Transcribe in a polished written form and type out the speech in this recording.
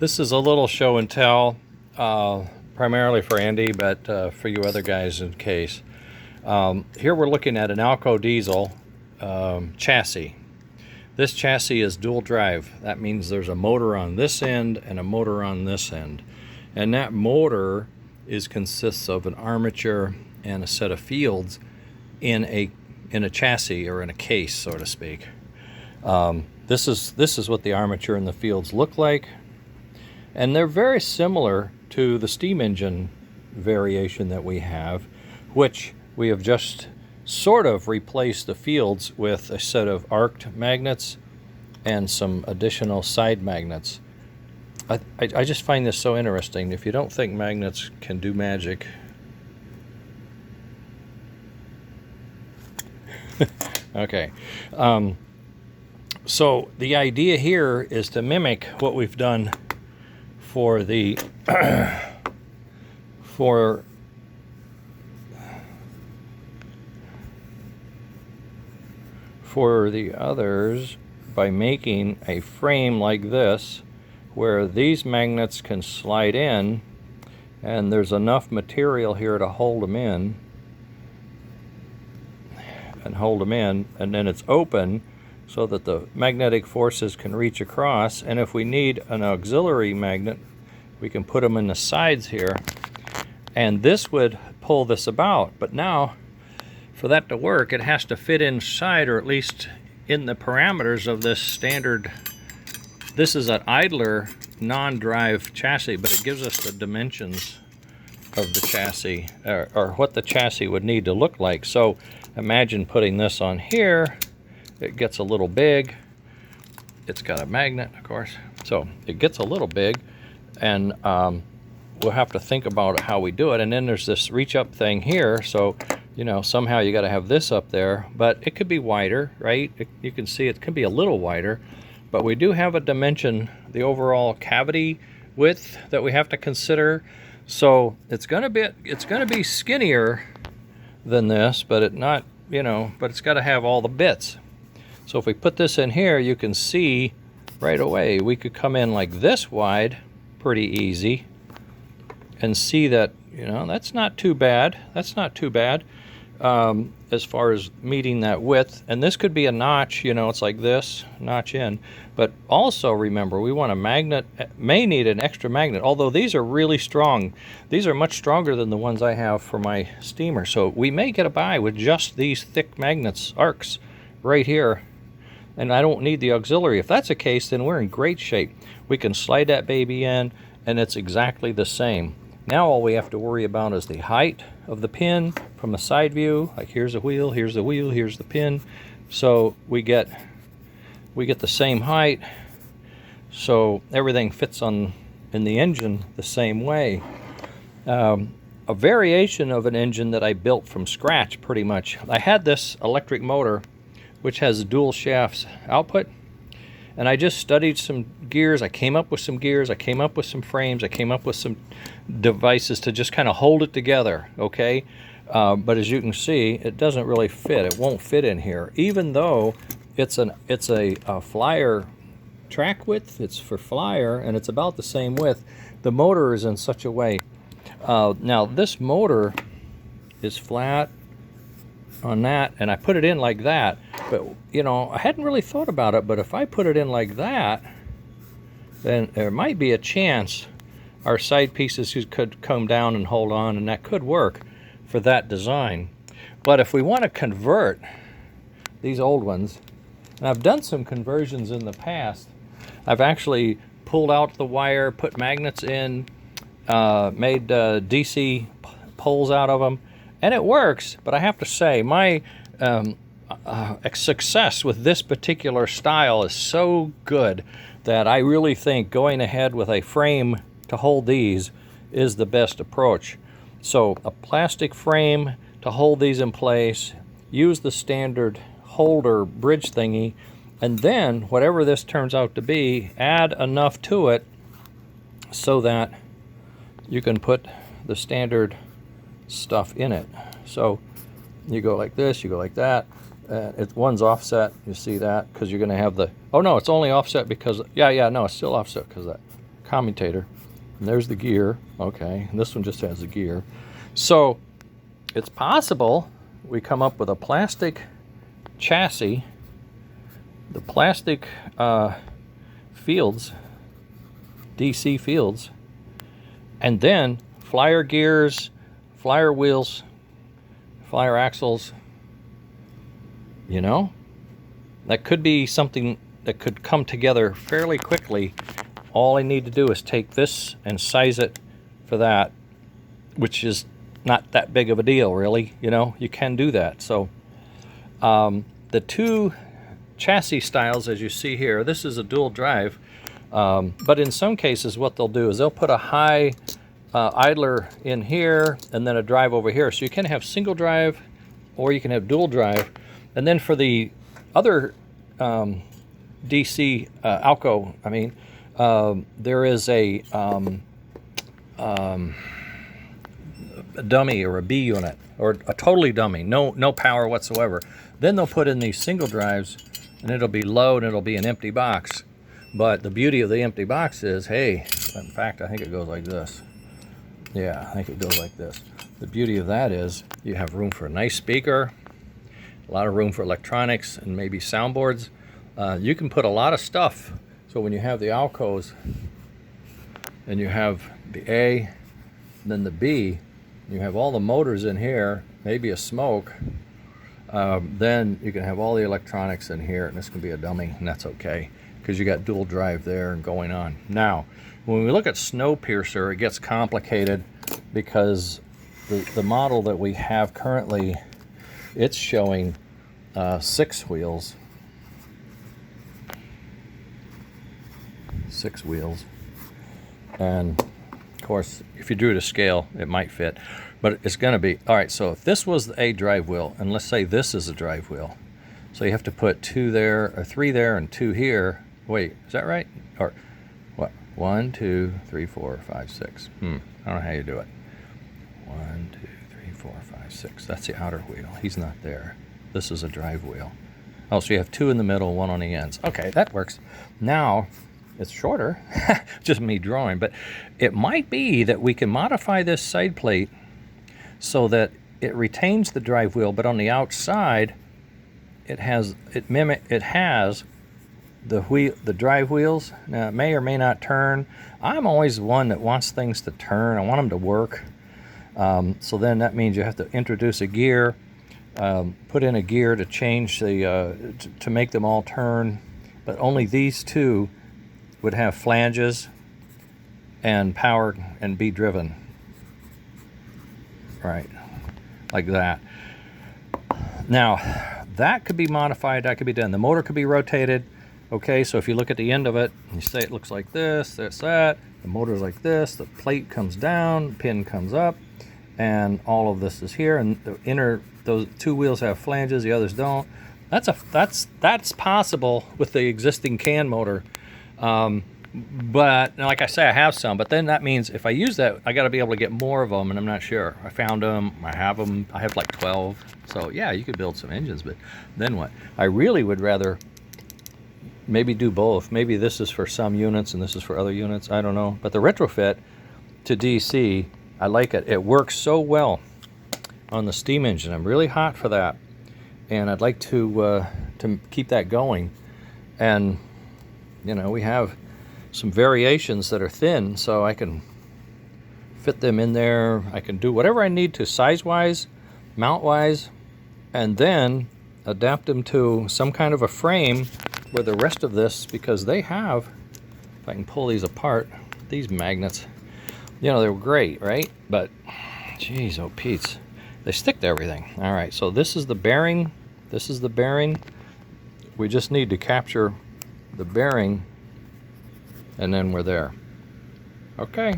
This is a little show and tell, primarily for Andy, but for you other guys in case. Here we're looking at an Alco Diesel chassis. This chassis is dual drive. That means there's a motor on this end and a motor on this end. And that motor consists of an armature and a set of fields in a chassis, or in a case, so to speak. This is what the armature and the fields look like. And they're very similar to the steam engine variation that we have, which we have just sort of replaced the fields with a set of arced magnets and some additional side magnets. I just find this so interesting. If you don't think magnets can do magic, okay. So the idea here is to mimic what we've done for the for the others by making a frame like this, where these magnets can slide in and there's enough material here to hold them in, and then it's open so that the magnetic forces can reach across. And if we need an auxiliary magnet, we can put them in the sides here, and this would pull this about. But now, for that to work, it has to fit inside, or at least in the parameters of this standard. This is an idler non-drive chassis, but it gives us the dimensions of the chassis, or what the chassis would need to look like. So imagine putting this on here. It gets a little big. It's got a magnet, of course, so it gets a little big, and we'll have to think about how we do it. And then there's this reach up thing here, so you know, somehow you got to have this up there, but it could be wider, right? You can see it could be a little wider, but we do have a dimension, the overall cavity width, that we have to consider. So it's going to be skinnier than this, but it's got to have all the bits. So if we put this in here, you can see right away we could come in like this wide pretty easy and see that, that's not too bad. That's not too bad as far as meeting that width. And this could be a notch, it's like this, notch in. But also remember, we want a magnet, may need an extra magnet, although these are really strong. These are much stronger than the ones I have for my steamer. So we may get by with just these thick magnets, arcs, right here. And I don't need the auxiliary. If that's the case, then we're in great shape. We can slide that baby in, and it's exactly the same. Now all we have to worry about is the height of the pin from a side view. Like here's the wheel, here's the wheel, here's the pin. So we get the same height. So everything fits in the engine the same way. A variation of an engine that I built from scratch, pretty much. I had this electric motor which has dual shafts output, and I just studied some gears. I came up with some gears, I came up with some frames, I came up with some devices to just kind of hold it together, okay? But as you can see, it doesn't really fit. It won't fit in here, even though it's a Flyer track width. It's for Flyer, and it's about the same width. The motor is in such a way. Now this motor is flat on that, and I put it in like that, but I hadn't really thought about it, but if I put it in like that, then there might be a chance our side pieces could come down and hold on, and that could work for that design. But if we want to convert these old ones, and I've done some conversions in the past, I've actually pulled out the wire, put magnets in, made DC poles out of them, and it works. But I have to say, my success with this particular style is so good that I really think going ahead with a frame to hold these is the best approach. So a plastic frame to hold these in place, use the standard holder bridge thingy, and then whatever this turns out to be, add enough to it so that you can put the standard stuff in it. So you go like this, you go like that. One's offset, you see that, because you're going to have the, oh no, it's only offset because, no, it's still offset because of that commutator. And there's the gear. Okay, and this one just has the gear. So it's possible we come up with a plastic chassis, the plastic fields, DC fields, and then Flyer gears, Flyer wheels, Flyer axles. You know, that could be something that could come together fairly quickly. All I need to do is take this and size it for that, which is not that big of a deal, really. You know, you can do that. So the two chassis styles, as you see here, this is a dual drive, but in some cases what they'll do is they'll put a high idler in here and then a drive over here. So you can have single drive or you can have dual drive. And then for the other DC Alco, there is a dummy or a B unit or a totally dummy, no power whatsoever. Then they'll put in these single drives and it'll be low and it'll be an empty box. But the beauty of the empty box is, hey, in fact, I think it goes like this. Yeah, I think it goes like this. The beauty of that is you have room for a nice speaker, a lot of room for electronics and maybe soundboards. You can put a lot of stuff. So when you have the Alcos and you have the A, and then the B, you have all the motors in here, maybe a smoke, then you can have all the electronics in here, and this can be a dummy, and that's okay, because you got dual drive there and going on. Now, when we look at Snowpiercer, it gets complicated because the model that we have currently, it's showing 6 wheels. 6 wheels. And of course, if you drew to scale, it might fit, but it's going to be, all right, so if this was a drive wheel, and let's say this is a drive wheel, so you have to put 2 there, or 3 there, and 2 here. Wait, is that right? Or what? 1, 2, 3, 4, 5, 6. I don't know how you do it. 1, 2, 3, 4, 5, 6. That's the outer wheel. He's not there. This is a drive wheel. Oh, so you have 2 in the middle, 1 on the ends. Okay, that works. Now, it's shorter, just me drawing, but it might be that we can modify this side plate so that it retains the drive wheel, but on the outside, it has the drive wheels. Now, it may or may not turn. I'm always one that wants things to turn. I want them to work. So then that means you have to introduce a gear, put in a gear to change the to make them all turn, but only these two would have flanges and power and be driven. Right, like that. Now, that could be modified, that could be done. The motor could be rotated. Okay, so if you look at the end of it, you say it looks like this, that. The motor's like this, the plate comes down, the pin comes up, and all of this is here, and the inner, those 2 wheels have flanges, the others don't. That's possible with the existing can motor. But like I say, I have some, but then that means if I use that, I got to be able to get more of them, and I'm not sure. I found them, I have like 12. So yeah, you could build some engines, but then what? I really would rather maybe do both. Maybe this is for some units and this is for other units, I don't know. But the retrofit to DC, I like it. It works so well on the steam engine. I'm really hot for that, and I'd like to keep that going. And you know, we have some variations that are thin, so I can fit them in there. I can do whatever I need to size-wise, mount-wise, and then adapt them to some kind of a frame where the rest of this, because they have, if I can pull these apart, these magnets, you know, they're great, right? But, geez, oh Pete's, they stick to everything. All right, so this is the bearing. This is the bearing. We just need to capture the bearing, and then we're there. Okay.